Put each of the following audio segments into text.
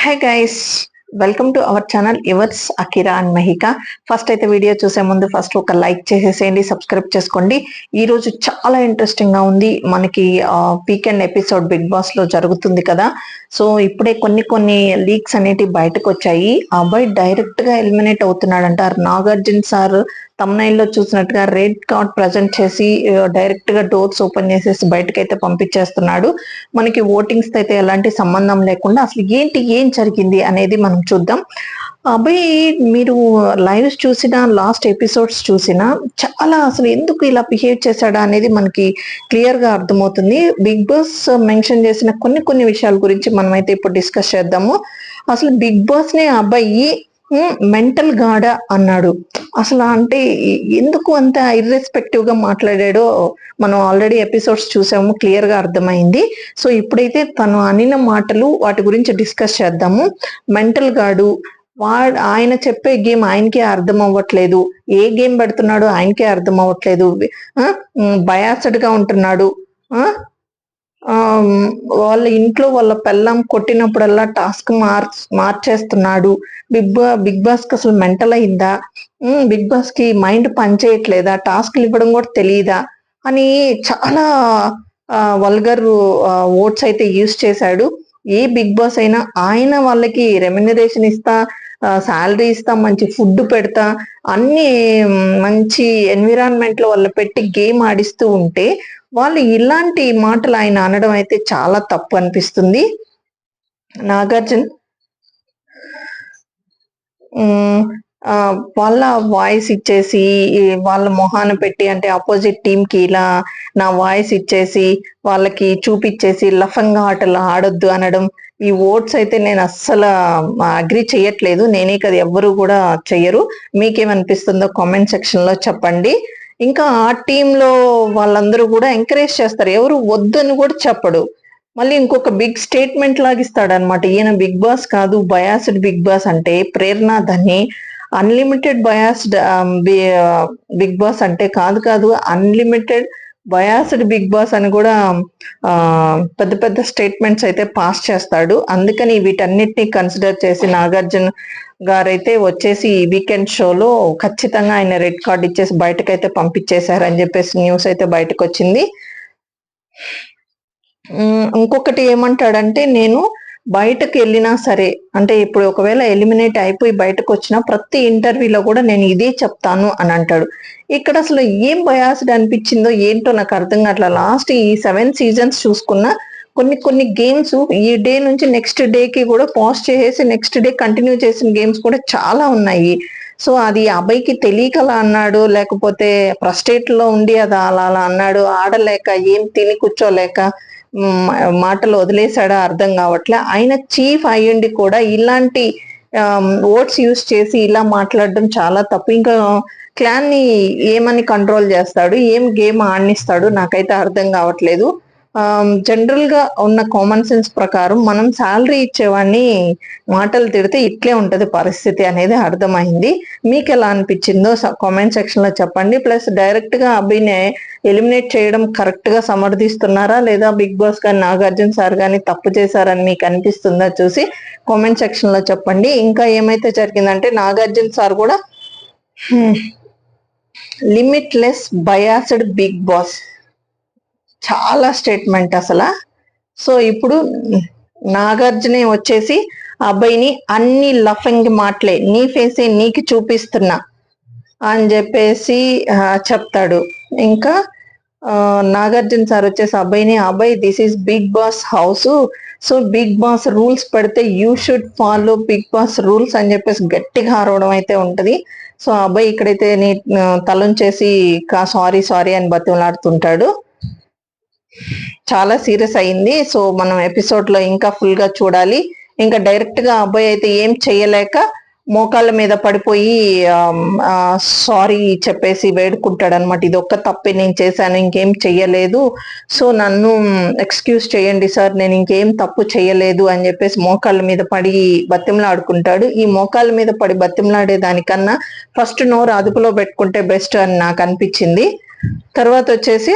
Hi guys, welcome to our channel yours Akira and Mahika. First అయితే video చూసే ముందు first ఒక లైక్ చేసేసేయండి, సబ్స్క్రైబ్ చేసుకోండి. ఈ రోజు చాలా ఇంట్రెస్టింగ్ గా ఉంది. మనకి వీకెండ్ ఎపిసోడ్ బిగ్ బాస్ లో జరుగుతుంది కదా. సో ఇప్పుడే కొన్ని లీక్స్ అనేటివి బయటకు వచ్చాయి. ఆ అబ్బాయి డైరెక్ట్ గా ఎలిమినేట్ అవుతున్నాడు అంటారు. నాగార్జున సార్ తమ్నైల్లో చూసినట్టుగా రెడ్ కార్డ్ ప్రజెంట్ చేసి డైరెక్ట్ గా డోర్స్ ఓపెన్ చేసేసి బయటకైతే పంపించేస్తున్నాడు. మనకి ఓటింగ్స్ అయితే ఎలాంటి సంబంధం లేకుండా అసలు ఏం జరిగింది అనేది మనం చూద్దాం. అబ్బాయి మీరు లైవ్స్ చూసినా లాస్ట్ ఎపిసోడ్స్ చూసినా చాలా అసలు ఎందుకు ఇలా బిహేవ్ చేశాడా అనేది మనకి క్లియర్ గా అర్థమవుతుంది. బిగ్ బాస్ మెన్షన్ చేసిన కొన్ని విషయాల గురించి మనమైతే ఇప్పుడు డిస్కస్ చేద్దాము. అసలు బిగ్ బాస్ నే అబ్బాయి మెంటల్ గాడా అన్నాడు. అసలు అంటే ఎందుకు అంత ఇర్రెస్పెక్టివ్ గా మాట్లాడాడో మనం ఆల్రెడీ ఎపిసోడ్స్ చూసాము, క్లియర్ గా అర్థమైంది. సో ఇప్పుడైతే తను అనిన మాటలు వాటి గురించి డిస్కస్ చేద్దాము. మెంటల్ గాడు, ఆయన చెప్పే గేమ్ ఆయనకే అర్థం అవ్వట్లేదు, ఏ గేమ్ పెడుతున్నాడో ఆయనకే అర్థం అవ్వట్లేదు, బయాస్డ్ గా ఉంటున్నాడు. వాళ్ళ ఇంట్లో వాళ్ళ పెళ్ళం కొట్టినప్పుడల్లా టాస్క్ మార్చేస్తున్నాడు. బిగ్ బాస్ కి అసలు మెంటల్ అయిందా, బిగ్ బాస్ కి మైండ్ పనిచేయట్లేదా, టాస్క్లు ఇవ్వడం కూడా తెలియదా అని చాలా వల్గర్ ఓట్స్ అయితే యూజ్ చేశాడు. ఏ బిగ్ బాస్ అయినా ఆయన వాళ్ళకి రెమ్యునరేషన్ ఇస్తా, శాలరీ ఇస్తా, మంచి ఫుడ్ పెడతా, అన్ని మంచి ఎన్విరాన్మెంట్ లో వాళ్ళు పెట్టి గేమ్ ఆడిస్తూ ఉంటే వాళ్ళు ఇలాంటి మాటలు ఆయన అనడం అయితే చాలా తప్పు అనిపిస్తుంది. నాగార్జున వాళ్ళ వాయిస్ ఇచ్చేసి వాళ్ళ మొహాన పెట్టి, అంటే ఆపోజిట్ టీమ్ కి ఇలా నా వాయిస్ ఇచ్చేసి వాళ్ళకి చూపించేసి లఫంగా ఆటలు ఆడొద్దు అనడం, ఈ ఓట్స్ అయితే నేను అస్సలు అగ్రి చేయట్లేదు. నేనే కదా, ఎవ్వరు కూడా చెయ్యరు. మీకేమనిపిస్తుందో కామెంట్ సెక్షన్ లో చెప్పండి. ఇంకా ఆ టీంలో వాళ్ళందరూ కూడా ఎంకరేజ్ చేస్తారు, ఎవరు వద్దని కూడా చెప్పడు. మళ్ళీ ఇంకొక బిగ్ స్టేట్మెంట్ లాగిస్తాడు అనమాట. ఈయన బిగ్ బాస్ కాదు, బయాస్డ్ బిగ్ బాస్ అంటే ప్రేరణ ధని, అన్లిమిటెడ్ బయాస్డ్ బిగ్ బాస్ అంటే కాదు, అన్లిమిటెడ్ బయాస్డ్ బిగ్ బాస్ అని కూడా పెద్ద స్టేట్మెంట్స్ అయితే పాస్ చేస్తాడు. అందుకని వీటన్నిటిని కన్సిడర్ చేసి నాగార్జున గారైతే వచ్చేసి ఈ వీకెండ్ షోలో ఖచ్చితంగా ఆయన రెడ్ కార్డ్ ఇచ్చేసి బయటకైతే పంపించేశారని చెప్పేసి న్యూస్ అయితే బయటకు వచ్చింది. ఇంకొకటి ఏమంటాడంటే, నేను బయటకు వెళ్ళినా సరే, అంటే ఇప్పుడు ఒకవేళ ఎలిమినేట్ అయిపోయి బయటకు వచ్చినా ప్రతి ఇంటర్వ్యూలో కూడా నేను ఇదే చెప్తాను అని అంటాడు. ఇక్కడ అసలు ఏం బయాస్డ్ అనిపించిందో ఏంటో నాకు అర్థం కావట్లా. లాస్ట్ ఈ 7 సీజన్స్ చూసుకున్నా కొన్ని గేమ్స్ ఈ డే నుంచి నెక్స్ట్ డేకి కూడా పాజ్ చేసేసి నెక్స్ట్ డే కంటిన్యూ చేసిన గేమ్స్ కూడా చాలా ఉన్నాయి. సో అది అబ్బాయికి తెలియకలా అన్నాడు, లేకపోతే ఫ్రస్ట్రేట్ లో ఉండి అది అలా అన్నాడు, ఆడలేక ఏం తిని కూర్చోలేక మాటలు వదిలేశాడా అర్థం కావట్లే. ఆయన చీఫ్ అయ్యుండి కూడా ఇలాంటి ఓట్స్ యూస్ చేసి ఇలా మాట్లాడడం చాలా తప్పు. ఇంకా క్లాన్ ని ఏమని కంట్రోల్ చేస్తాడు, ఏం గేమ్ ఆడిస్తాడు, నాకైతే అర్థం కావట్లేదు. జనరల్ గా ఉన్న కామన్ సెన్స్ ప్రకారం మనం శాలరీ ఇచ్చేవాడిని మాటలు తిడితే ఇట్లే ఉంటది పరిస్థితి అనేది అర్థమైంది. మీకు ఎలా అనిపించిందో కామెంట్ సెక్షన్ లో చెప్పండి. ప్లస్ డైరెక్ట్ గా అభినే ఎలిమినేట్ చేయడం కరెక్ట్ గా సమర్థిస్తున్నారా, లేదా బిగ్ బాస్ గాని నాగార్జున సార్ గాని తప్పు చేశారని మీకు అనిపిస్తుందా చూసి కామెంట్ సెక్షన్ లో చెప్పండి. ఇంకా ఏమైతే జరిగిందంటే, నాగార్జున సార్ కూడా లిమిట్లెస్ బయాస్డ్ బిగ్ బాస్, చాలా స్టేట్మెంట్ అసలు. సో ఇప్పుడు నాగార్జునే వచ్చేసి అబ్బాయిని అన్ని లఫంగి మాటలే, నీ ఫేసే నీకు చూపిస్తున్నా అని చెప్పేసి చెప్తాడు. ఇంకా నాగార్జున సార్ వచ్చేసి అబ్బాయి this is Bigg Boss house, so Bigg Boss rules పెడితే you should follow Bigg Boss rules అని చెప్పేసి గట్టిగా అరవడం అయితే ఉంటది. సో అబ్బాయి ఇక్కడైతే తలంచేసి సారీ అని బతిమలాడుతుంటాడు. చాలా సీరియస్ అయింది. సో మనం ఎపిసోడ్ లో ఇంకా ఫుల్ గా చూడాలి. ఇంకా డైరెక్ట్ గా అబ్బాయి అయితే ఏం చెయ్యలేక మోకాళ్ళ మీద పడిపోయి సారీ చెప్పేసి వేడుకుంటాడు అనమాట. ఇది ఒక్క తప్పే నేను చేశాను, ఇంకేం చెయ్యలేదు, సో నన్ను ఎక్స్క్యూజ్ చేయండి సార్, నేను ఇంకేం తప్పు చెయ్యలేదు అని చెప్పేసి మోకాళ్ళ మీద పడి బతిమలాడుకుంటాడు. ఈ మోకాళ్ళ మీద పడి బతిమలాడే దానికన్నా ఫస్ట్ నోరు అదుపులో పెట్టుకుంటే బెస్ట్ అని నాకు అనిపించింది. తర్వాత వచ్చేసి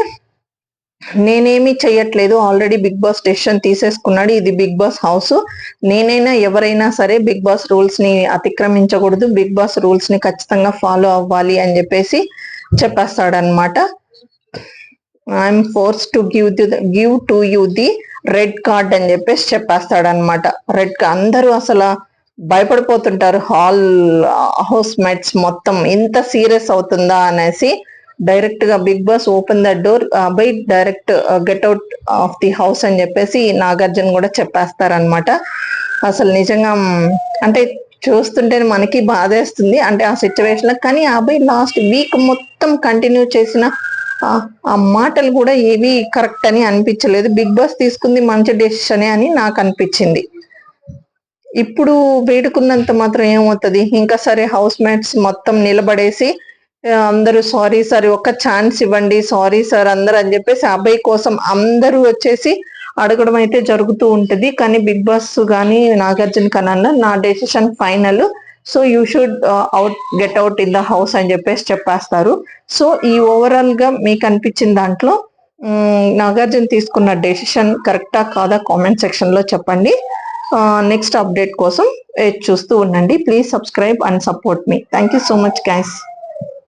నేనేమి చెయ్యట్లేదు, ఆల్రెడీ బిగ్ బాస్ డెసిషన్ తీసేసుకున్నాడు, ఇది బిగ్ బాస్ హౌస్, నేనైనా ఎవరైనా సరే బిగ్ బాస్ రూల్స్ ని అతిక్రమించకూడదు, బిగ్ బాస్ రూల్స్ ని ఖచ్చితంగా ఫాలో అవ్వాలి అని చెప్పేసి చెప్పేస్తాడనమాట. I'm force to give to you the red card అని చెప్పేసి చెప్పేస్తాడనమాట. అందరూ అసలు భయపడిపోతుంటారు, హౌస్ మేట్స్ మొత్తం ఇంత సీరియస్ అవుతుందా అనేసి. డైరెక్ట్ గా Bigg Boss open the door by direct get out of the house అని చెప్పేసి నాగార్జున కూడా చెప్పేస్తారనమాట. అసలు నిజంగా అంటే చూస్తుంటే మనకి బాధేస్తుంది అంటే ఆ సిచ్యువేషన్ లో. కానీ అబ్బాయి లాస్ట్ వీక్ మొత్తం కంటిన్యూ చేసిన ఆ మాటలు కూడా ఏవి కరెక్ట్ అని అనిపించలేదు. బిగ్ బాస్ తీసుకుంది మంచి డెసిషన్ అని నాకు అనిపించింది. ఇప్పుడు వేడుకున్నంత మాత్రం ఏమవుతుంది, ఇంకా సరే హౌస్ మేట్స్ మొత్తం నిలబడేసి అందరూ సారీ సార్ ఒక్క ఛాన్స్ ఇవ్వండి, సారీ సార్ అందరు అని చెప్పేసి అబ్బాయి కోసం అందరూ వచ్చేసి అడగడం అయితే జరుగుతూ ఉంటది. కానీ బిగ్ బాస్ కానీ నాగార్జున కన్నా నా decision final, so you should get out in the house అని చెప్పేసి చెప్పేస్తారు. సో ఈ ఓవరాల్ గా మీకు అనిపించిన దాంట్లో నాగార్జున తీసుకున్న డెసిషన్ కరెక్టా కాదా కామెంట్ సెక్షన్ లో చెప్పండి. నెక్స్ట్ అప్డేట్ కోసం చూస్తూ ఉండండి. Please subscribe and support me. Thank you so much guys.